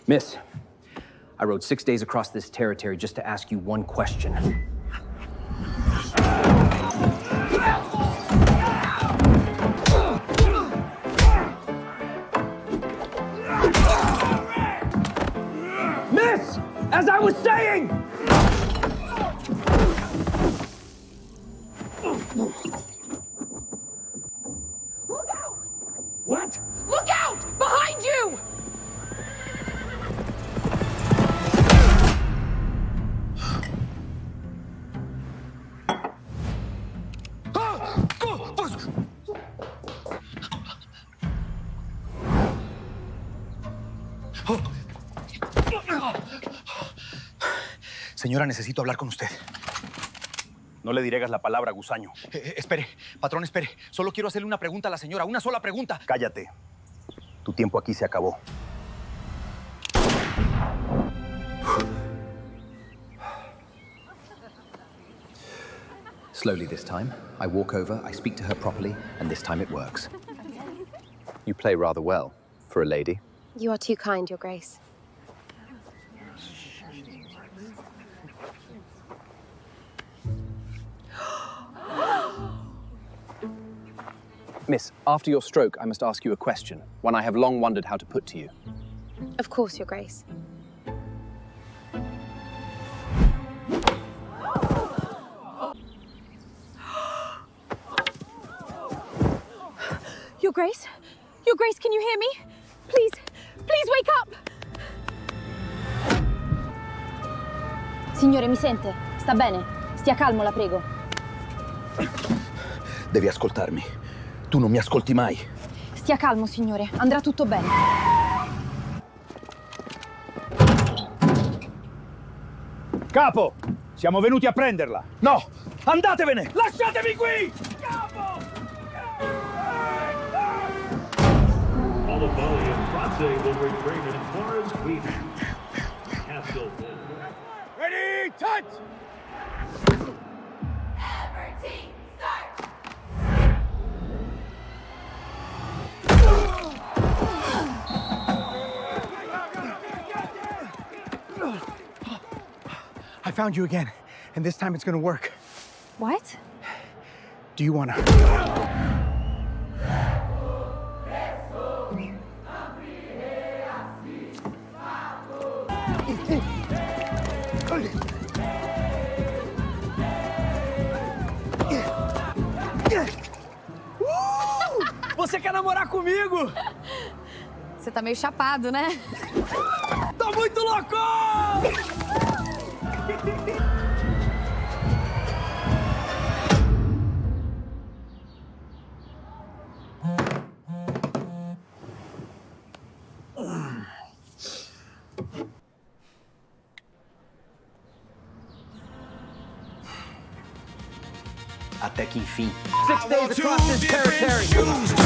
Miss, I rode 6 days across this territory just to ask you one question. Miss, as I was saying! Look out! What? Look out! Behind you! Señora, necesito hablar con usted. No le diregas la palabra, gusaño. Espere, patrón, espere. Solo quiero hacerle una pregunta a la señora, una sola pregunta. Cállate. Tu tiempo aquí se acabó. Slowly this time. I walk over, I speak to her properly, and this time it works. You play rather well for a lady. You are too kind, Your Grace. Miss, after your stroke, I must ask you a question, one I have long wondered how to put to you. Of course, Your Grace. Your Grace? Your Grace, can you hear me? Please, please wake up! Signore, mi sente? Sta bene? Stia calmo, la prego. Devi ascoltarmi. Tu non mi ascolti mai. Stia calmo, signore. Andrà tutto bene. Capo, siamo venuti a prenderla. No! Andatevene! Lasciatemi qui! Capo! Followed by Andrade will bring Raymond as far as Weaver. Castle. Ready, touch! I found you again, and this time it's gonna work. What? Do you wanna? Você quer namorar comigo? Você tá meio chapado, né? Tô muito louco! Até que enfim. 6 days across this territory.